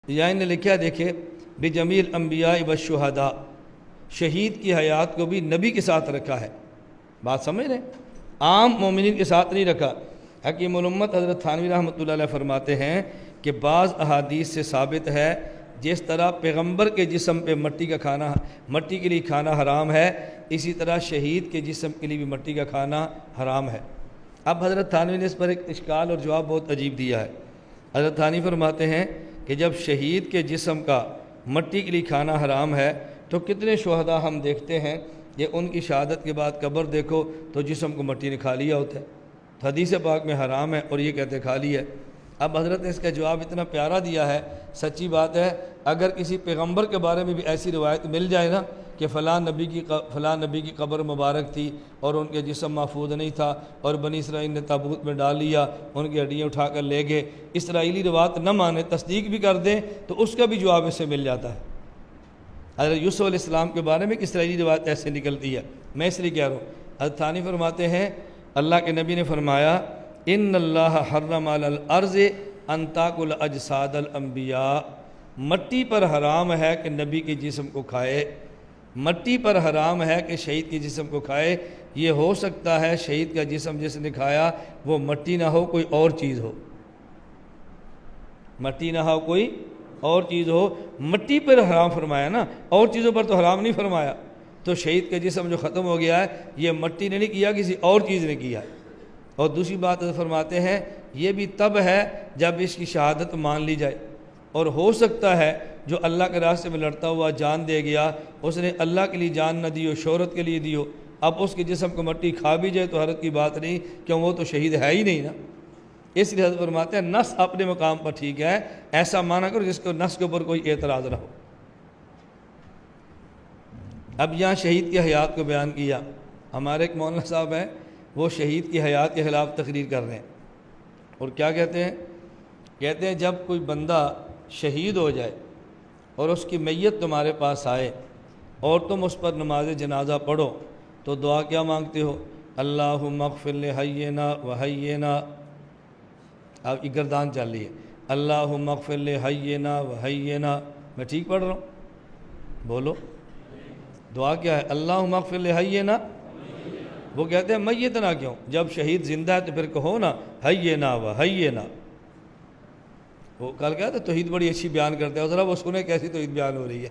یا نے لکھا دیکھے بجمیل انبیاء و شہداء، شہید کی حیات کو بھی نبی کے ساتھ رکھا ہے۔ بات سمجھ رہے ہیں؟ عام مومنین کے ساتھ نہیں رکھا۔ حکیم الامت حضرت تھانوی رحمۃ اللہ علیہ فرماتے ہیں کہ بعض احادیث سے ثابت ہے جس طرح پیغمبر کے جسم پہ مٹی کے لیے کھانا حرام ہے، اسی طرح شہید کے جسم کے لیے بھی مٹی کا کھانا حرام ہے۔ اب حضرت تھانوی نے اس پر ایک اشکال اور جواب بہت عجیب دیا ہے۔ حضرت تھانوی فرماتے ہیں کہ جب شہید کے جسم کا مٹی کے لیے کھانا حرام ہے تو کتنے شہداء ہم دیکھتے ہیں کہ ان کی شہادت کے بعد قبر دیکھو تو جسم کو مٹی نے کھا لیا ہوتا ہے، تو حدیث پاک میں حرام ہے اور یہ کہتے کھا لی ہے۔ اب حضرت نے اس کا جواب اتنا پیارا دیا ہے، سچی بات ہے، اگر کسی پیغمبر کے بارے میں بھی ایسی روایت مل جائے نا کہ فلاں نبی کی قبر مبارک تھی اور ان کے جسم محفوظ نہیں تھا اور بنی اسرائیل نے تابوت میں ڈال لیا، ان کی ہڈیاں اٹھا کر لے گئے، اسرائیلی روایت نہ مانے، تصدیق بھی کر دیں تو اس کا بھی جواب اس سے مل جاتا ہے۔ حضرت یوسف علیہ السلام کے بارے میں ایک اسرائیلی روایت ایسے نکلتی ہے، میں اس لیے کہہ رہا ہوں۔ حضرت ثانی فرماتے ہیں اللہ کے نبی نے فرمایا ان اللہ حرم علی الارض ان تاکل اجساد الانبیاء، مٹی پر حرام ہے کہ نبی کے جسم کو کھائے، مٹی پر حرام ہے کہ شہید کے جسم کو کھائے۔ یہ ہو سکتا ہے شہید کا جسم جس نے کھایا وہ مٹی نہ ہو، کوئی اور چیز ہو، مٹی نہ ہو کوئی اور چیز ہو، مٹی پر حرام فرمایا نا، اور چیزوں پر تو حرام نہیں فرمایا۔ تو شہید کا جسم جو ختم ہو گیا ہے یہ مٹی نے نہیں کیا، کسی اور چیز نے کیا۔ اور دوسری بات فرماتے ہیں یہ بھی تب ہے جب اس کی شہادت مان لی جائے، اور ہو سکتا ہے جو اللہ کے راستے میں لڑتا ہوا جان دے گیا، اس نے اللہ کے لیے جان نہ دی ہو، شہرت کے لیے دی ہو، اب اس کے جسم کو مٹی کھا بھی جائے تو حرج کی بات نہیں، کیوں وہ تو شہید ہے ہی نہیں نا۔ اس لیے حضرت فرماتے ہیں نص اپنے مقام پر ٹھیک ہے، ایسا مانا کرو جس کو نص کے اوپر کوئی اعتراض نہ ہو۔ اب یہاں شہید کی حیات کو بیان کیا، ہمارے ایک مولانا صاحب ہیں وہ شہید کی حیات کے خلاف تقریر کر رہے ہیں، اور کیا کہتے ہیں جب کوئی بندہ شہید ہو جائے اور اس کی میت تمہارے پاس آئے اور تم اس پر نماز جنازہ پڑھو تو دعا کیا مانگتے ہو؟ اللہم اغفر لحینا وحینا، اب یہ گردان چل رہی ہے، اللہم اغفر لحینا وحینا، میں ٹھیک پڑھ رہا ہوں؟ بولو دعا کیا ہے؟ اللہم اغفر لحینا، وہ کہتے ہیں میتنا کیوں، جب شہید زندہ ہے تو پھر کہو نا حینا وحینا۔ وہ کل کہا تھا توحید بڑی اچھی بیان کرتے ہیں، ذرا وہ سنیں کیسی توحید بیان ہو رہی ہے۔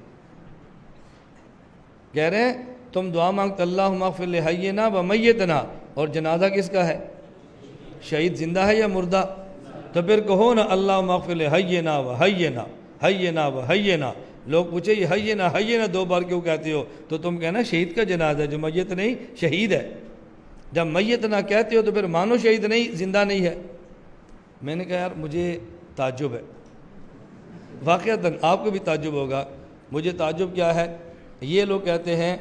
کہہ رہے ہیں تم دعا مانگتے اللہم اغفر لحینا ومیتنا، اور جنازہ کس کا ہے؟ شہید زندہ ہے یا مردہ؟ تو پھر کہو نا اللہم اغفر لحینا وحینا، حینا وحینا۔ لوگ پوچھے یہ حینا حینا دو بار کیوں کہتے ہو؟ تو تم کہنا شہید کا جنازہ جو میت نہیں شہید ہے، جب میت نہ کہتے ہو تو پھر مانو شہید نہیں، زندہ نہیں ہے۔ میں نے کہا یار مجھے تعجب ہے، واقعتاً آپ کو بھی تعجب ہوگا، مجھے تعجب کیا ہے، یہ لوگ کہتے ہیں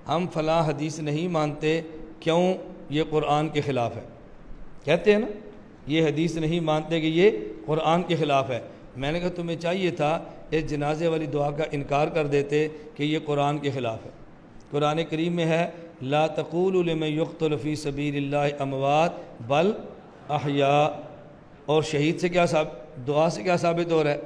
ہم فلاں حدیث نہیں مانتے، کیوں؟ یہ قرآن کے خلاف ہے، کہتے ہیں نا یہ حدیث نہیں مانتے کہ یہ قرآن کے خلاف ہے۔ میں نے کہا تمہیں چاہیے تھا اس جنازے والی دعا کا انکار کر دیتے کہ یہ قرآن کے خلاف ہے۔ قرآن کریم میں ہے لا تقولوا لمن يقتل فی سبیل اللہ اموات بل احیاء، اور شہید سے کیا دعا سے کیا ثابت ہو رہا ہے؟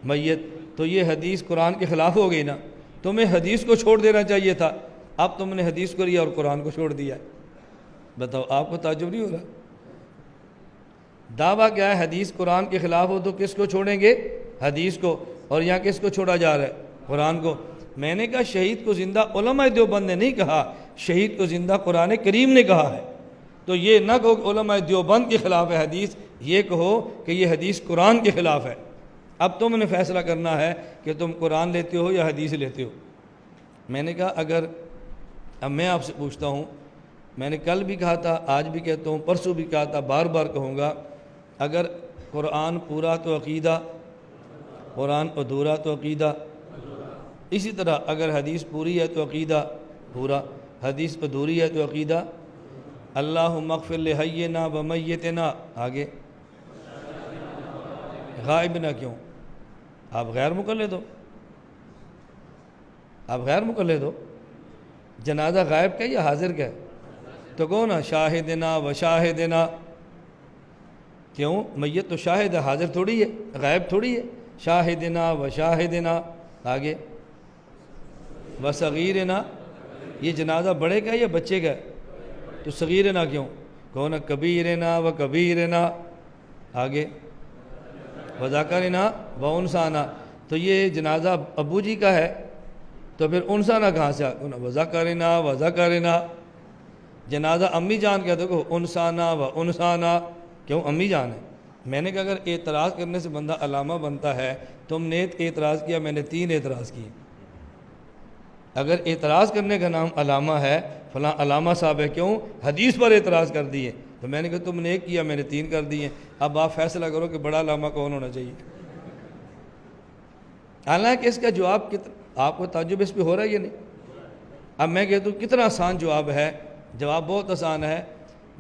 میت، تو یہ حدیث قرآن کے خلاف ہو گئی نا، تمہیں حدیث کو چھوڑ دینا چاہیے تھا، اب تم نے حدیث کو لیا اور قرآن کو چھوڑ دیا ہے۔ بتاؤ آپ کو تعجب نہیں ہو رہا؟ دعویٰ کیا ہے؟ حدیث قرآن کے خلاف ہو تو کس کو چھوڑیں گے؟ حدیث کو، اور یہاں کس کو چھوڑا جا رہا ہے؟ قرآن کو۔ میں نے کہا شہید کو زندہ علماء دیوبند نے نہیں کہا، شہید کو زندہ قرآن کریم نے کہا ہے، تو یہ نہ کہو کہ علماء دیوبند کے خلاف ہے حدیث، یہ کہو کہ یہ حدیث قرآن کے خلاف ہے۔ اب تم نے فیصلہ کرنا ہے کہ تم قرآن لیتے ہو یا حدیث لیتے ہو۔ میں نے کہا اگر اب میں آپ سے پوچھتا ہوں، میں نے کل بھی کہا تھا، آج بھی کہتا ہوں، پرسوں بھی کہا تھا، بار بار کہوں گا، اگر قرآن پورا تو عقیدہ، قرآن ادھورا تو عقیدہ، اسی طرح اگر حدیث پوری ہے تو عقیدہ پورا، حدیث ادھوری ہے تو عقیدہ۔ اللہم اغفر لحینا ومیتنا، آگے غائبنا کیوں؟ آپ غیر مقلد ہو، آپ غیر مقلد ہو۔ جنازہ غائب کا یا حاضر کا ہے؟ تو کہو نا شاہدنا و شاہدنا، کیوں؟ میت تو شاہد ہے، حاضر تھوڑی ہے، غائب تھوڑی ہے۔ شاہدنا و شاہدنا، آگے و صغیرنا، یہ جنازہ بڑے کا ہے یا بچے کا ہے؟ تو صغیرنا کیوں؟ کون کبیرنا و کبیرنا، آگے و ذکرنا و انثانا، تو یہ جنازہ ابو جی کا ہے تو پھر انثانا کہاں سے و ذکرنا و ذکرنا؟ جنازہ امی جان کا، دیکھو انثانا و انثانا، کیوں امی جان ہے؟ میں نے کہا اگر اعتراض کرنے سے بندہ علامہ بنتا ہے، تم نے اعتراض کیا، میں نے 3 اعتراض کیے۔ اگر اعتراض کرنے کا نام علامہ ہے، فلاں علامہ صاحب ہے، کیوں؟ حدیث پر اعتراض کر دیے، تو میں نے کہا تم نے 1 کیا، میں نے 3 کر دیے، اب آپ فیصلہ کرو کہ بڑا علامہ کون ہونا چاہیے۔ حالانکہ اس کا جواب آپ کو تعجب اس پہ ہو رہا ہے یا نہیں؟ اب میں کہتا ہوں کتنا آسان جواب ہے، جواب بہت آسان ہے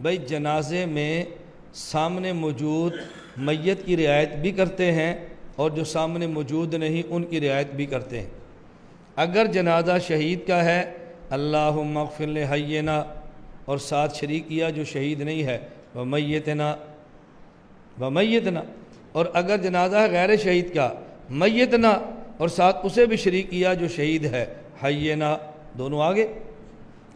بھائی، جنازے میں سامنے موجود میت کی رعایت بھی کرتے ہیں اور جو سامنے موجود نہیں ان کی رعایت بھی کرتے ہیں۔ اگر جنازہ شہید کا ہے، اللہم اغفر لحینا، اور ساتھ شریک کیا جو شہید نہیں ہے، ومیتنا ومیتنا، اور اگر جنازہ ہے غیر شہید کا، میتنا، اور ساتھ اسے بھی شریک کیا جو شہید ہے، حینا، دونوں آگے،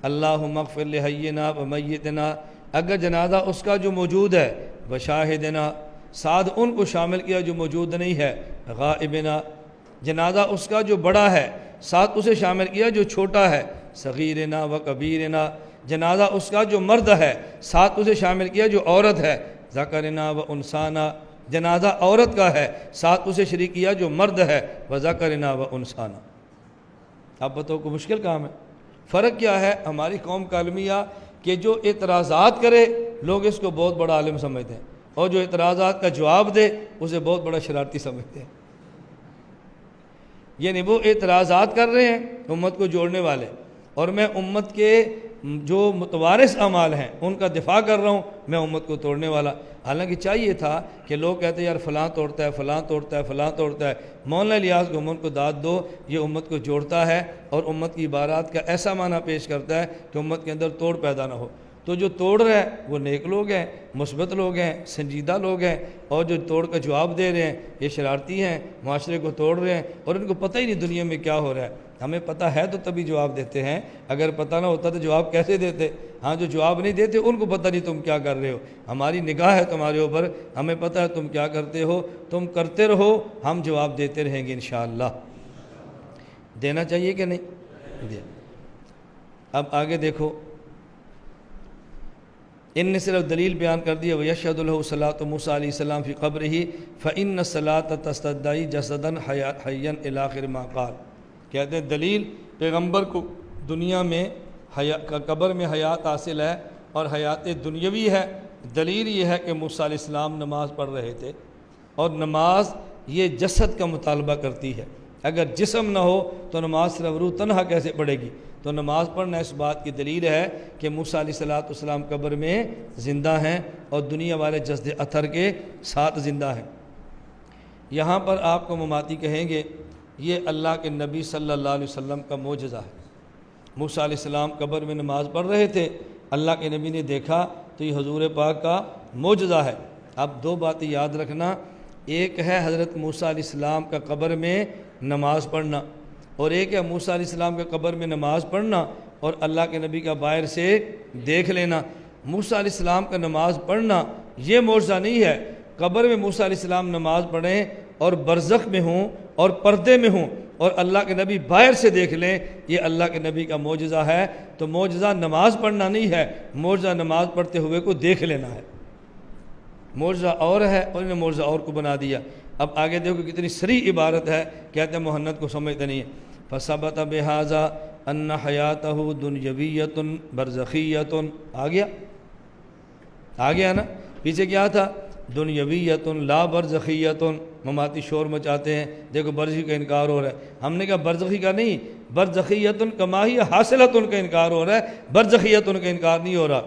اللہم اغفر لحینا ومیتنا، اگر جنازہ اس کا جو موجود ہے، وشاہدنا، ساتھ ان کو شامل کیا جو موجود نہیں ہے، غائبنا، جنازہ اس کا جو بڑا ہے، ساتھ اسے شامل کیا جو چھوٹا ہے، صغیرنا و کبیرنا، جنازہ اس کا جو مرد ہے، ساتھ اسے شامل کیا جو عورت ہے، ذکرنا و انثانا، جنازہ عورت کا ہے، ساتھ اسے شریک کیا جو مرد ہے، وذکرنا و انثانا۔ اب بتاؤ کو مشکل کام ہے؟ فرق کیا ہے؟ ہماری قوم کا المیہ کہ جو اعتراضات کرے لوگ اس کو بہت بڑا عالم سمجھتے ہیں، اور جو اعتراضات کا جواب دے اسے بہت بڑا شرارتی سمجھتے ہیں۔ یعنی وہ اعتراضات کر رہے ہیں امت کو جوڑنے والے، اور میں امت کے جو متوارث اعمال ہیں ان کا دفاع کر رہا ہوں، میں امت کو توڑنے والا۔ حالانکہ چاہیے تھا کہ لوگ کہتے ہیں یار فلاں توڑتا ہے، فلاں توڑتا ہے، فلاں توڑتا ہے، مولانا الیاس گھومن کو داد دو، یہ امت کو جوڑتا ہے اور امت کی عبارات کا ایسا معنی پیش کرتا ہے کہ امت کے اندر توڑ پیدا نہ ہو۔ تو جو توڑ رہا ہے وہ نیک لوگ ہیں، مثبت لوگ ہیں، سنجیدہ لوگ ہیں، اور جو توڑ کا جواب دے رہے ہیں یہ شرارتی ہیں، معاشرے کو توڑ رہے ہیں، اور ان کو پتہ ہی نہیں دنیا میں کیا ہو رہا ہے۔ ہمیں پتہ ہے تو تبھی جواب دیتے ہیں، اگر پتہ نہ ہوتا تو جواب کیسے دیتے؟ ہاں جو جواب نہیں دیتے ان کو پتہ نہیں تم کیا کر رہے ہو، ہماری نگاہ ہے تمہارے اوپر، ہمیں پتہ ہے تم کیا کرتے ہو، تم کرتے رہو، ہم جواب دیتے رہیں گے انشاءاللہ۔ دینا چاہیے کہ نہیں؟ دے۔ اب آگے دیکھو، ان نے صرف دلیل بیان کر دی، وَيَشْهَدُ لَهُ صَلَاةُ مُوسَىٰ علیہ السلام فی قبرہ فَإِنَّ الصَّلَاةَ تَسْتَدْعِي جَسَدًا حَيًّا إِلَى آخِرِ مَا قَالَ، کہتے ہیں دلیل پیغمبر کو دنیا میں قبر میں حیات حاصل ہے اور حیات دنیاوی ہے۔ دلیل یہ ہے کہ موسیٰ علیہ السلام نماز پڑھ رہے تھے، اور نماز یہ جسد کا مطالبہ کرتی ہے، اگر جسم نہ ہو تو نماز صرف روح تنہا کیسے پڑھے گی؟ تو نماز پڑھنا اس بات کی دلیل ہے کہ موسیٰ علیہ السلام قبر میں زندہ ہیں اور دنیا والے جسد اثر کے ساتھ زندہ ہیں۔ یہاں پر آپ کو مماتی کہیں گے یہ اللہ کے نبی صلی اللہ علیہ وسلم کا معجزہ ہے۔ موسیٰ علیہ السلام قبر میں نماز پڑھ رہے تھے، اللہ کے نبی نے دیکھا، تو یہ حضور پاک کا معجزہ ہے۔ اب 2 باتیں یاد رکھنا، ایک ہے حضرت موسیٰ علیہ السلام کا قبر میں نماز پڑھنا، اور ایک ہے موسیٰ علیہ السلام کے قبر میں نماز پڑھنا اور اللہ کے نبی کا باہر سے دیکھ لینا۔ موسیٰ علیہ السلام کا نماز پڑھنا یہ معجزہ نہیں ہے، قبر میں موسیٰ علیہ السلام نماز پڑھیں اور برزخ میں ہوں اور پردے میں ہوں اور اللہ کے نبی باہر سے دیکھ لیں، یہ اللہ کے نبی کا معجزہ ہے۔ تو معجزہ نماز پڑھنا نہیں ہے، معجزہ نماز پڑھتے ہوئے کو دیکھ لینا ہے۔ معجزہ اور ہے اور انہیں معجزہ اور کو بنا دیا۔ اب آگے دیکھو کتنی صریح عبارت ہے، کہتے ہیں محنت کو سمجھتے نہیں ہے۔ فَثَبَتَ بِهَذَا أَنَّ حَيَاتَهُ دُنْيَوِيَّةٌ بَرْزَخِيَّةٌ، آ گیا نا؟ پیچھے کیا تھا؟ دنیویۃ لا برزخیۃ۔ مماتی شور مچاتے ہیں، دیکھو برزخی کا انکار ہو رہا ہے۔ ہم نے کہا برزخی کا نہیں، برزخیۃ کما ہی حاصلۃ کا انکار ہو رہا ہے، برزخیۃ کا انکار نہیں ہو رہا۔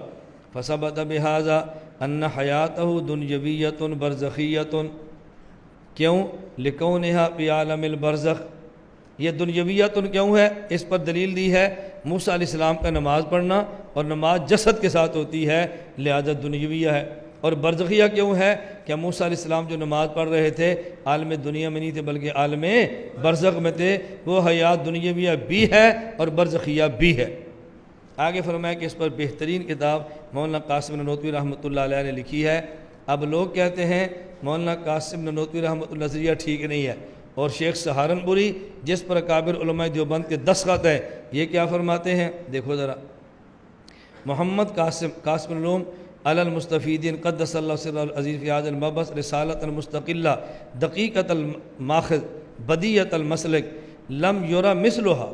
فثبت بہذا ان حیاتہ دنیویۃ برزخیۃ، کیوں؟ لکونہا فی عالم البرزخ، یہ دنیویۃ کیوں ہے؟ اس پر دلیل دی ہے موسیٰ علیہ السلام کا نماز پڑھنا، اور نماز جسد کے ساتھ ہوتی ہے لہذا دنیویہ ہے۔ اور برزخیہ کیوں ہے کہ موسیٰ علیہ السلام جو نماز پڑھ رہے تھے عالم دنیا میں نہیں تھے بلکہ عالم برزخ میں تھے، وہ حیات دنیاویہ بھی ہے اور برزخیہ بھی ہے۔ آگے فرمایا کہ اس پر بہترین کتاب مولانا قاسم نانوتوی رحمۃ اللہ علیہ نے لکھی ہے۔ اب لوگ کہتے ہیں مولانا قاسم نانوتوی رحمۃ اللہ نظریہ ٹھیک نہیں ہے، اور شیخ سہارنپوری جس پر اکابر علماء دیوبند کے دستخط ہے، یہ کیا فرماتے ہیں؟ دیکھو ذرا، محمد قاسم العلوم علی المستفیدین قدس اللہ سر العزیز فی هذا المبحث رسالۃ المستقلہ دقیقۃ الماخذ بدیعۃ المسلک لم یرا مثلھا،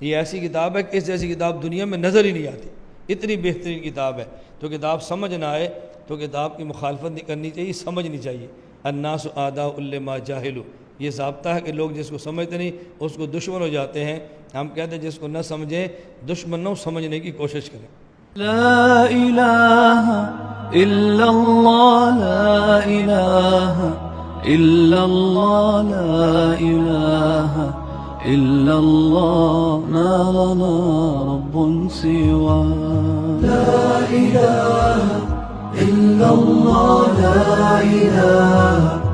یہ ایسی کتاب ہے کہ اس جیسی کتاب دنیا میں نظر ہی نہیں آتی، اتنی بہترین کتاب ہے۔ تو کتاب سمجھ نہ آئے تو کتاب کی مخالفت نہیں کرنی چاہیے، سمجھنی چاہیے۔ الناس اعداء لما جاہلوا، یہ ضابطہ ہے کہ لوگ جس کو سمجھتے نہیں اس کو دشمن ہو جاتے ہیں۔ ہم کہتے ہیں جس کو نہ سمجھیں دشمن نہ سمجھنے کی کوشش کریں۔ لا إله إلا الله لا إله إلا الله لا إله إلا الله ما لنا رب سوى لا إله إلا الله لا إله